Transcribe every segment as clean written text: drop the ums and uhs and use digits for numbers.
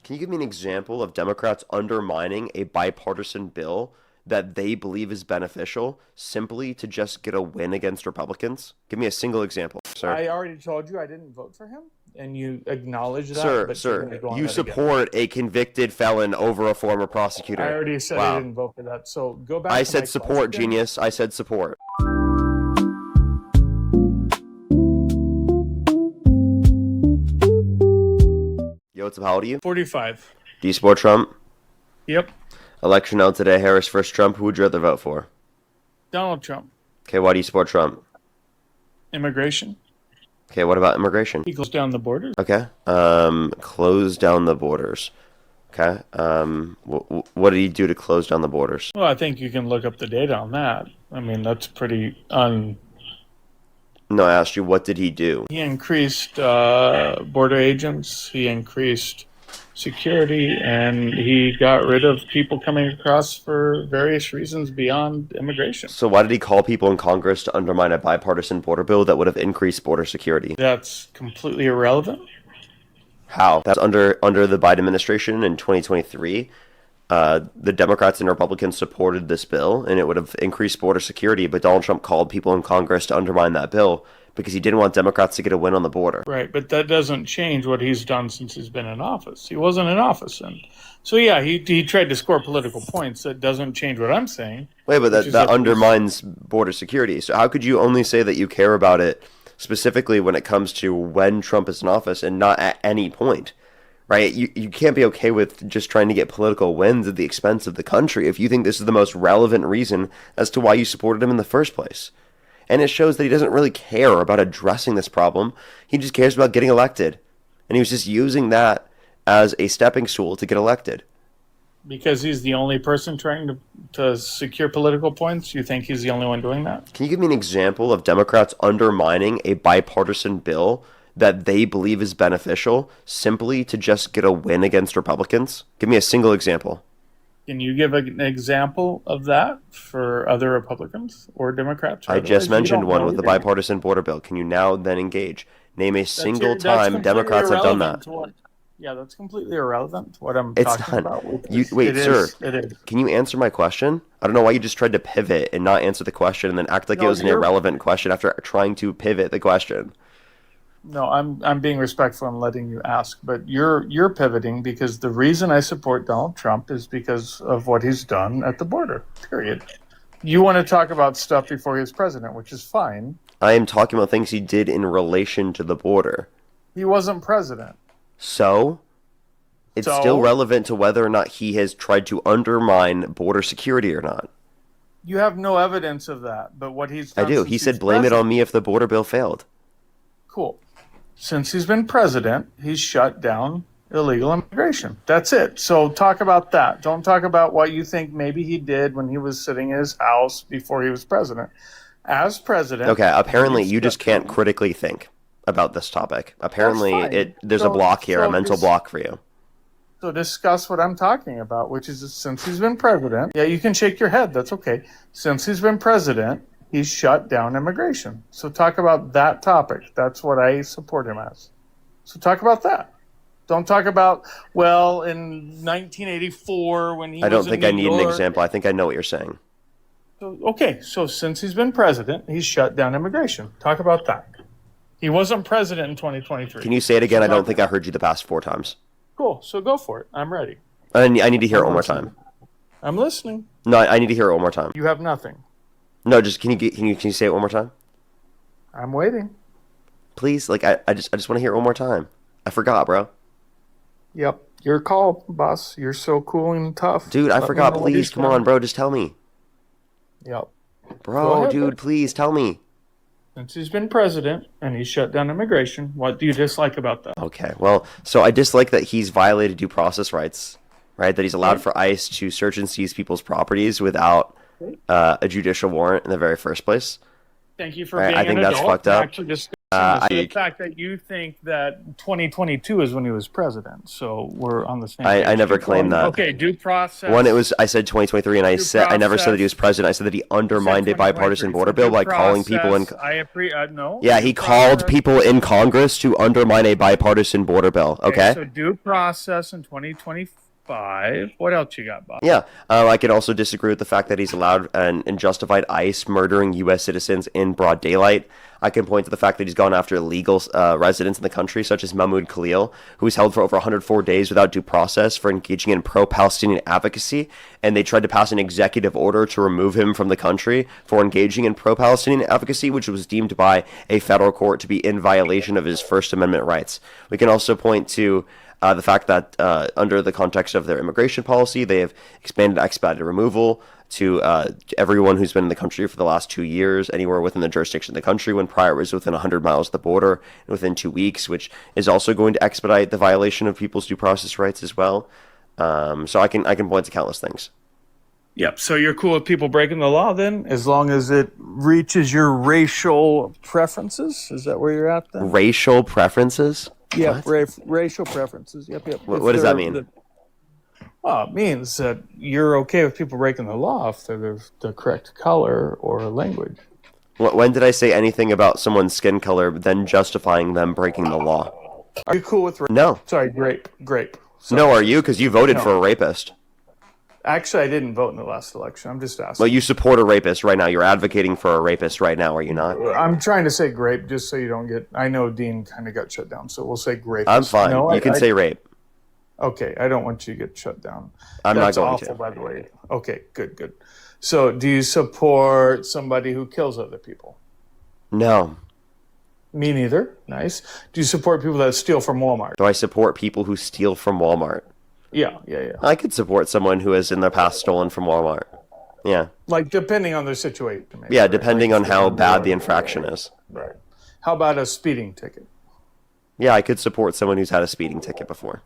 Can you give me an example of Democrats undermining a bipartisan bill that they believe is beneficial simply to just get a win against Republicans? Give me a single example, sir. I already told you I didn't vote for him, and you acknowledge that. Sir, But sir, go on you that again. support a convicted felon over a former prosecutor. I already said I didn't vote for that. So go back I to my said support, question. genius. I said support. Yo, what's up? How old are you? 45. Do you support Trump? Yep. Election out today, Harris versus Trump. Who would you rather vote for? Donald Trump. Okay, why do you support Trump? Immigration. Okay, what about immigration? He closed down the borders. Okay, close down the borders. Okay, what did he do to close down the borders? Well, I think you can look up the data on that. I mean, that's pretty No, I asked you, what did he do? He increased border agents. He increased security, and he got rid of people coming across for various reasons beyond immigration. So why did he call people in Congress to undermine a bipartisan border bill that would have increased border security? That's completely irrelevant. How? That's under the Biden administration in 2023. The Democrats and Republicans supported this bill, and it would have increased border security, but Donald Trump called people in Congress to undermine that bill because he didn't want Democrats to get a win on the border. Right, but that doesn't change what he's done since he's been in office. He wasn't in office then. So yeah, he tried to score political points. That doesn't change what I'm saying. Wait, but that undermines border security. So how could you only say that you care about it specifically when it comes to when Trump is in office and not at any point? Right? You can't be okay with just trying to get political wins at the expense of the country if you think this is the most relevant reason as to why you supported him in the first place. And it shows that he doesn't really care about addressing this problem. He just cares about getting elected. And he was just using that as a stepping stool to get elected. Because he's the only person trying to secure political points? You think he's the only one doing that? Can you give me an example of Democrats undermining a bipartisan bill that they believe is beneficial simply to just get a win against Republicans? Give me a single example. Can you give an example of that for other Republicans or Democrats? I just mentioned one with the bipartisan border bill. Can you now then engage? Name a single time Democrats have done that. Yeah, that's completely irrelevant to what I'm talking about. Wait, sir. Can you answer my question? I don't know why you just tried to pivot and not answer the question and then act like it was an irrelevant question after trying to pivot the question. No, I'm being respectful and letting you ask, but you're pivoting because the reason I support Donald Trump is because of what he's done at the border, period. You want to talk about stuff before he was president, which is fine. I am talking about things he did in relation to the border. He wasn't president. So? It's still relevant to whether or not he has tried to undermine border security or not. You have no evidence of that, but what he's done I do. He said blame it on me if the border bill failed. Cool. Since he's been president, he's shut down illegal immigration. That's it. So talk about that. Don't talk about what you think maybe he did when he was sitting in his house before he was president. As president... Okay, apparently you just can't critically think about this topic. Apparently there's a block here, a mental block for you. So discuss what I'm talking about, which is since he's been president... Yeah, you can shake your head. That's okay. Since he's been president... he's shut down immigration. So talk about that topic. That's what I support him as. So talk about that. Don't talk about, well, in 1984 when he was in New York. I don't think I need an example. I think I know what you're saying. So, okay, so since he's been president, he's shut down immigration. Talk about that. He wasn't president in 2023. Can you say it again? I don't think I heard you the past 4 times. Cool, so go for it. I'm ready. I need to hear it one more time. I'm listening. No, I need to hear it one more time. You have nothing. No, just can you say it one more time? I'm waiting. Please, I just want to hear it one more time. I forgot, bro. Yep, your call, boss. You're so cool and tough. Dude, I forgot. Please, come on, bro. Just tell me. Yep. Bro, dude, please tell me. Since he's been president and he's shut down immigration, what do you dislike about that? Okay, well, so I dislike that he's violated due process rights, right? That he's allowed for ICE to search and seize people's properties without a judicial warrant in the very first place. Thank you for being an adult. I think that's fucked up. So the I fact that you think that 2022 is when he was president, so we're on the same I page. never claimed that. Okay, due process. One, it was I said 2023, and Due I never said that he was process. president. I said that he You said undermined a bipartisan 2023. border So bill due by calling people in. process. No. Yeah, Due he called process. people in Congress to undermine a bipartisan border bill. Okay. So due process in 2025. What else you got, Bob? Yeah, I could also disagree with the fact that he's allowed and justified ICE murdering U.S. citizens in broad daylight. I can point to the fact that he's gone after illegal residents in the country, such as Mahmoud Khalil, who was held for over 104 days without due process for engaging in pro-Palestinian advocacy, and they tried to pass an executive order to remove him from the country for engaging in pro-Palestinian advocacy, which was deemed by a federal court to be in violation of his First Amendment rights. We can also point to the fact that under the context of their immigration policy, they have expanded expedited removal to everyone who's been in the country for the last 2 years, anywhere within the jurisdiction of the country, when prior was within 100 miles of the border, and within 2 weeks, which is also going to expedite the violation of people's due process rights as well. So I can point to countless things. Yep. So you're cool with people breaking the law then, as long as it reaches your racial preferences? Is that where you're at then? Racial preferences? Yeah, racial preferences. Yep. What does that mean? Well, it means that you're okay with people breaking the law if they're the correct color or language. When did I say anything about someone's skin color, then justifying them breaking the law? Are you cool with No. Sorry, grape. Sorry. No, are you? Because you voted for a rapist. Actually, I didn't vote in the last election. I'm just asking. Well, you support a rapist right now. You're advocating for a rapist right now, are you not? I'm trying to say grape just so you don't get... I know Dean kind of got shut down, so we'll say grape. I'm fine. No, you can say rape. Okay, I don't want you to get shut down. I'm That's not going awful, to. by the way. Okay, good. So do you support somebody who kills other people? No. Me neither. Nice. Do you support people that steal from Walmart? Do I support people who steal from Walmart? Yeah. I could support someone who has in the past stolen from Walmart. Yeah. Like, depending on their situation. Maybe, Yeah, right? depending Like, on how bad the infraction is. Right. How about a speeding ticket? Yeah, I could support someone who's had a speeding ticket before.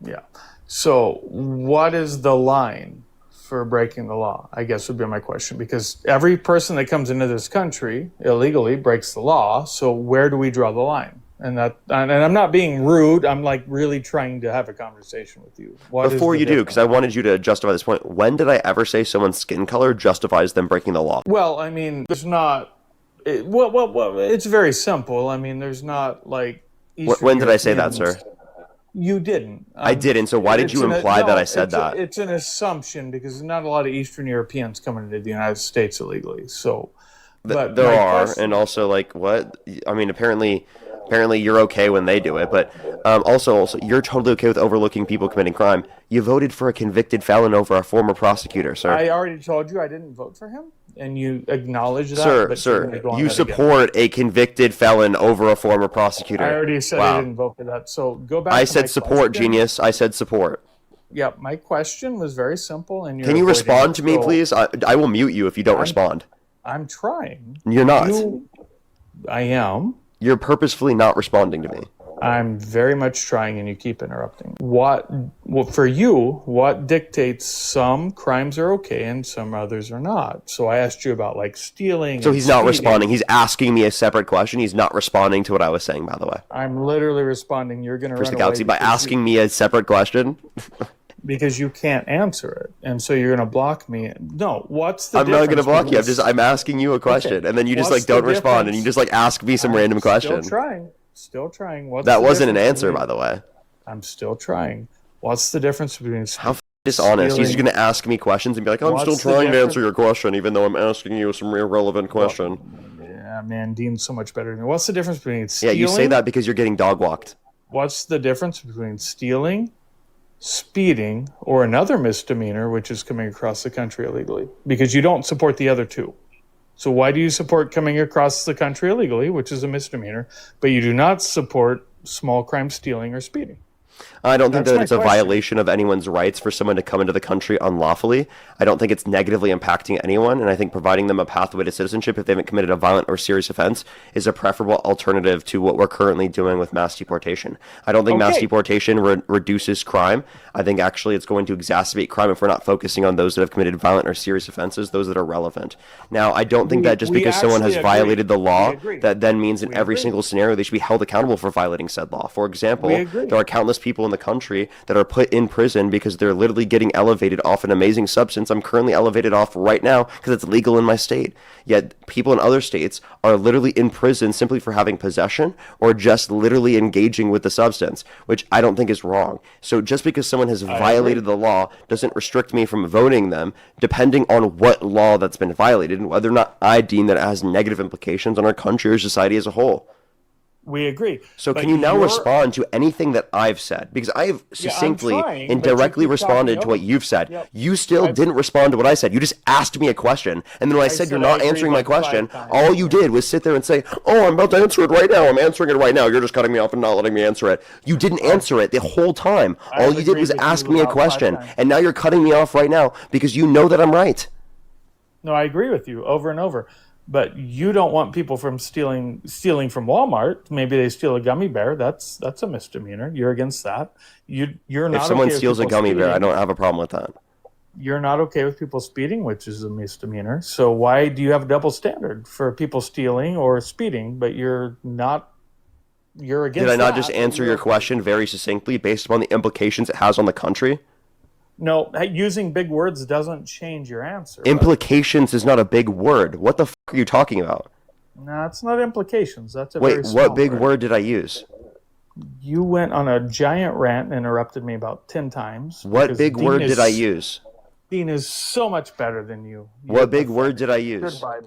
Yeah. So what is the line for breaking the law, I guess would be my question, because every person that comes into this country illegally breaks the law. So where do we draw the line? And I'm not being rude. I'm like really trying to have a conversation with you. Before you do, because I wanted you to justify this point, when did I ever say someone's skin color justifies them breaking the law? Well, I mean, there's not... it's very simple. I mean, there's not like... When did I say that, sir? You didn't. I didn't. So why did you imply that I said that? It's an assumption because there's not a lot of Eastern Europeans coming into the United States illegally. So, but there are, and also like what? I mean, apparently you're okay when they do it, but also you're totally okay with overlooking people committing crime. You voted for a convicted felon over a former prosecutor, sir. I already told you I didn't vote for him, and you acknowledge that. Sir, you support a convicted felon over a former prosecutor. I already said I didn't vote for that. So go back. I said support, genius. I said support. Yeah, my question was very simple, and can you respond to me, please? I will mute you if you don't respond. I'm trying. You're not. I am. You're purposefully not responding to me. I'm very much trying, and you keep interrupting. For you, what dictates some crimes are okay and some others are not? So I asked you about like stealing. So he's not responding. He's asking me a separate question. He's not responding to what I was saying, by the way. I'm literally responding. You're going to run away by asking me a separate question. Because you can't answer it, and so you're going to block me. No, what's the? I'm not going to block you. I'm asking you a question, and then you just like don't respond, and you just like ask me some random question. Still trying. That wasn't an answer, by the way. I'm still trying. What's the difference between how dishonest? He's just going to ask me questions and be like, "I'm still trying to answer your question, even though I'm asking you some irrelevant question." Yeah, man, Dean's so much better than me. What's the difference between stealing? Yeah, you say that because you're getting dog walked. What's the difference between stealing, speeding, or another misdemeanor, which is coming across the country illegally? Because you don't support the other two. So why do you support coming across the country illegally, which is a misdemeanor, but you do not support small crime stealing or speeding? I don't think That's that my it's a question. violation of anyone's rights for someone to come into the country unlawfully. I don't think it's negatively impacting anyone, and I think providing them a pathway to citizenship if they haven't committed a violent or serious offense is a preferable alternative to what we're currently doing with mass deportation. I don't think mass Okay, deportation reduces crime. I think actually it's going to exacerbate crime if we're not focusing on those that have committed violent or serious offenses, those that are relevant. Now, I don't think that just we because someone actually has agree. violated the We law, agree. that then means in We every agree. single scenario they should be held accountable for violating said law. For We example, agree. there are countless people in the country that are put in prison because they're literally getting elevated off an amazing substance. I'm currently elevated off right now because it's legal in my state. Yet people in other states are literally in prison simply for having possession or just literally engaging with the substance, which I don't think is wrong. So just because someone has I agree. violated the law doesn't restrict me from voting them, depending on what law that's been violated and whether or not I deem that it has negative implications on our country or society as a whole. We agree. So can But you now you're, respond to anything that I've said? Because I have yeah, I'm succinctly trying, and but you directly keep talking responded to over what me. you've said. Yep. You still I've, didn't respond to what I said. You just asked me a question. And then when I I said you're said I not agreed answering my like question, 5 times. all you did was sit there and say, "Oh, I'm about to answer it right now. I'm answering it right now. You're just cutting me off and not letting me answer it." You didn't I've, answer it the whole time. All I've you did agreed was with ask you me a about five question. times. And now you're cutting me off right now because you know that I'm right. No, I agree with you over and over. But you don't want people from stealing from Walmart. Maybe they steal a gummy bear. That's a misdemeanor. You're against that. You're If not someone okay with steals a people gummy bear, I speeding. don't have a problem with that. You're not okay with people speeding, which is a misdemeanor. So why do you have a double standard for people stealing or speeding, but you're not, you're Did I against not just that, but answer you're your okay? question very succinctly based upon the implications it has on the country? No, using big words doesn't change your answer, but Implications is not a big word. What the are you talking about? no, it's not implications. That's a Wait, very what small big word. word did I use? You went on a giant rant and interrupted me about 10 times What because big word did I use? Dean is so much better than you. You're What big word pathetic. did I use? Goodbye.